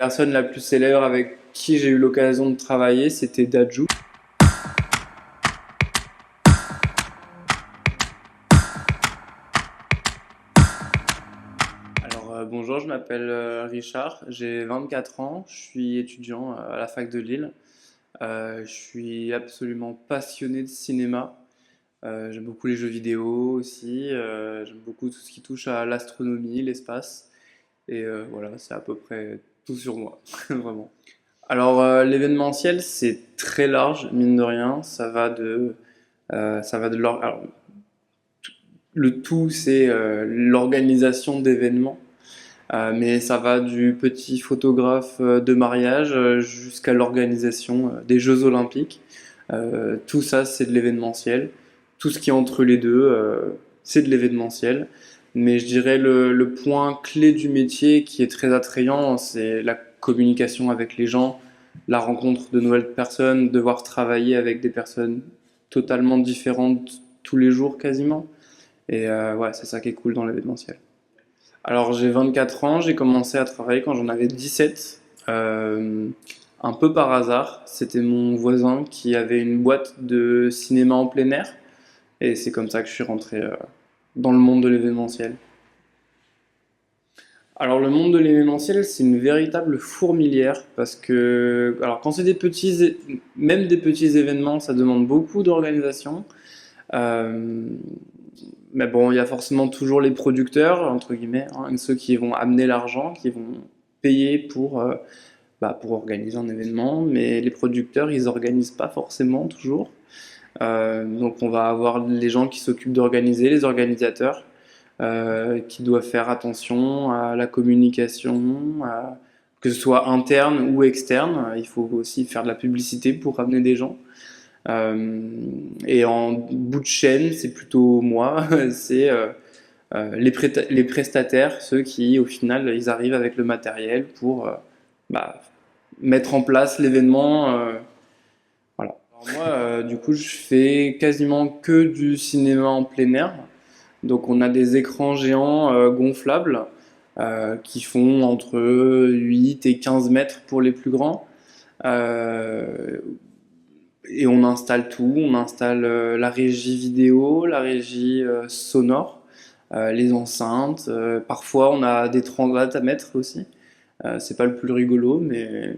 La personne la plus célèbre avec qui j'ai eu l'occasion de travailler, c'était Dadju. Bonjour, je m'appelle Richard, j'ai 24 ans, je suis étudiant à la fac de Lille. Je suis absolument passionné de cinéma. J'aime beaucoup les jeux vidéo aussi, j'aime beaucoup tout ce qui touche à l'astronomie, l'espace. Et voilà, c'est à peu près tout sur moi, vraiment. L'événementiel, c'est très large, mine de rien. Ça va de le tout, c'est l'organisation d'événements. Mais ça va du petit photographe de mariage jusqu'à l'organisation des Jeux Olympiques. Tout ça, c'est de l'événementiel. Tout ce qui est entre les deux, c'est de l'événementiel. Mais je dirais le point clé du métier qui est très attrayant, c'est la communication avec les gens, la rencontre de nouvelles personnes, devoir travailler avec des personnes totalement différentes tous les jours quasiment. Et ouais, c'est ça qui est cool dans l'événementiel. Alors j'ai 24 ans, j'ai commencé à travailler quand j'en avais 17, un peu par hasard. C'était mon voisin qui avait une boîte de cinéma en plein air et c'est comme ça que je suis rentré dans le monde de l'événementiel. Alors le monde de l'événementiel, c'est une véritable fourmilière parce que alors quand c'est même des petits événements, ça demande beaucoup d'organisation. Euh, mais bon, il y a forcément toujours les producteurs, entre guillemets, hein, ceux qui vont amener l'argent, qui vont payer pour organiser un événement, mais les producteurs, ils organisent pas forcément toujours. Donc on va avoir les gens qui s'occupent d'organiser, les organisateurs, qui doivent faire attention à la communication, que ce soit interne ou externe. Il faut aussi faire de la publicité pour ramener des gens. Et en bout de chaîne, c'est plutôt moi, c'est les prestataires, ceux qui au final ils arrivent avec le matériel pour bah, mettre en place l'événement. Voilà. Alors moi, du coup, je fais quasiment que du cinéma en plein air. Donc on a des écrans géants gonflables qui font entre 8 et 15 mètres pour les plus grands. Euh, et on installe tout, on installe la régie vidéo, la régie sonore, les enceintes. Parfois, on a des transats à mettre aussi. C'est pas le plus rigolo, mais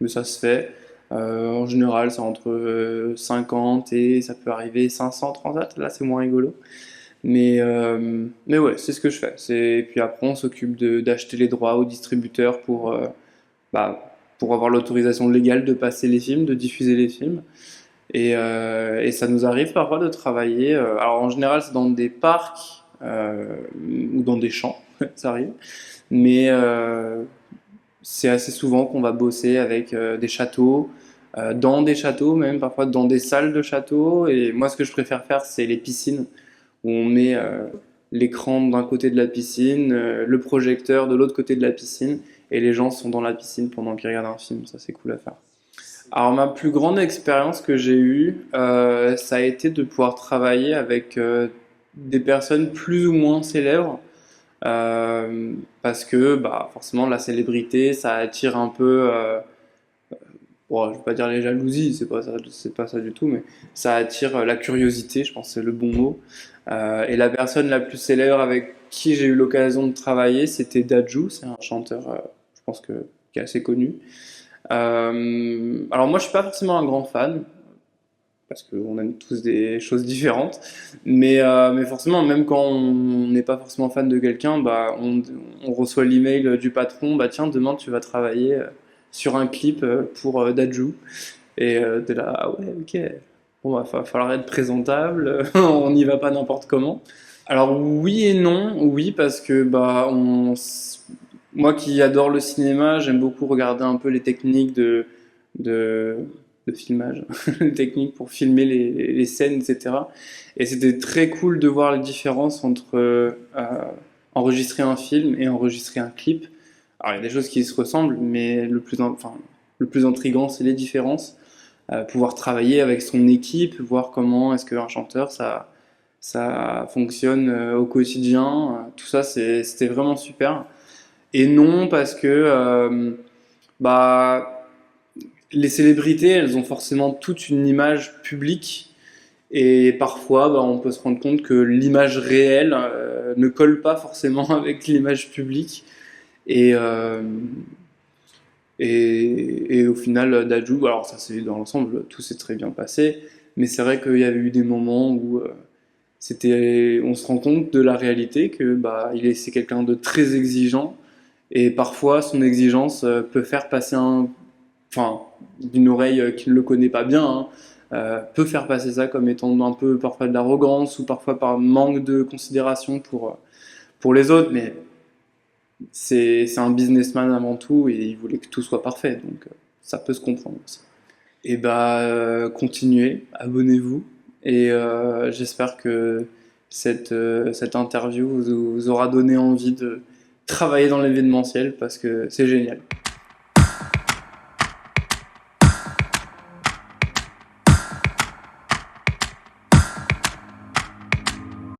ça se fait. En général, c'est entre 50 et ça peut arriver 500 transats. Là, c'est moins rigolo. Mais ouais, c'est ce que je fais. Puis après, on s'occupe d'acheter les droits aux distributeurs pour avoir l'autorisation légale de passer les films, de diffuser les films. Et ça nous arrive parfois de travailler. Alors en général, c'est dans des parcs ou dans des champs, ça arrive. Mais c'est assez souvent qu'on va bosser avec des châteaux, dans des châteaux, même parfois dans des salles de châteaux. Et moi, ce que je préfère faire, c'est les piscines, où on met l'écran d'un côté de la piscine, le projecteur de l'autre côté de la piscine, et les gens sont dans la piscine pendant qu'ils regardent un film. Ça, c'est cool à faire. Alors ma plus grande expérience que j'ai eue, ça a été de pouvoir travailler avec des personnes plus ou moins célèbres, parce que bah, forcément la célébrité, ça attire un peu, bon, je vais pas dire les jalousies, c'est pas ça du tout, mais ça attire la curiosité, je pense que c'est le bon mot. Et la personne la plus célèbre avec qui j'ai eu l'occasion de travailler, c'était Dadju, c'est un chanteur, je pense qui est assez connu. Alors moi je suis pas forcément un grand fan parce qu'on aime tous des choses différentes, mais forcément même quand on n'est pas forcément fan de quelqu'un, bah on reçoit l'email du patron, bah tiens demain tu vas travailler sur un clip pour Dadju et t'es là ah ouais ok bon bah va falloir être présentable, on n'y va pas n'importe comment. Alors oui et non, oui parce que moi qui adore le cinéma, j'aime beaucoup regarder un peu les techniques de, de filmage, les techniques pour filmer les scènes, etc. Et c'était très cool de voir les différences entre enregistrer un film et enregistrer un clip. Alors il y a des choses qui se ressemblent, mais le plus intriguant, c'est les différences. Pouvoir travailler avec son équipe, voir comment est-ce qu'un chanteur, ça fonctionne au quotidien. Tout ça, c'était vraiment super. Et non, parce que Bah, les célébrités, elles ont forcément toute une image publique et parfois, bah, on peut se rendre compte que l'image réelle ne colle pas forcément avec l'image publique. Et, euh, et au final, Dajou, alors ça c'est dans l'ensemble, tout s'est très bien passé, mais c'est vrai qu'il y avait eu des moments où on se rend compte de la réalité que bah, c'est quelqu'un de très exigeant et parfois son exigence peut faire passer enfin, d'une oreille qui ne le connaît pas bien, hein, peut faire passer ça comme étant un peu parfois de l'arrogance ou parfois par manque de considération pour les autres, mais c'est un businessman avant tout et il voulait que tout soit parfait, donc ça peut se comprendre aussi. Et bah, continuez, abonnez-vous et j'espère que cette interview vous aura donné envie de travailler dans l'événementiel parce que c'est génial.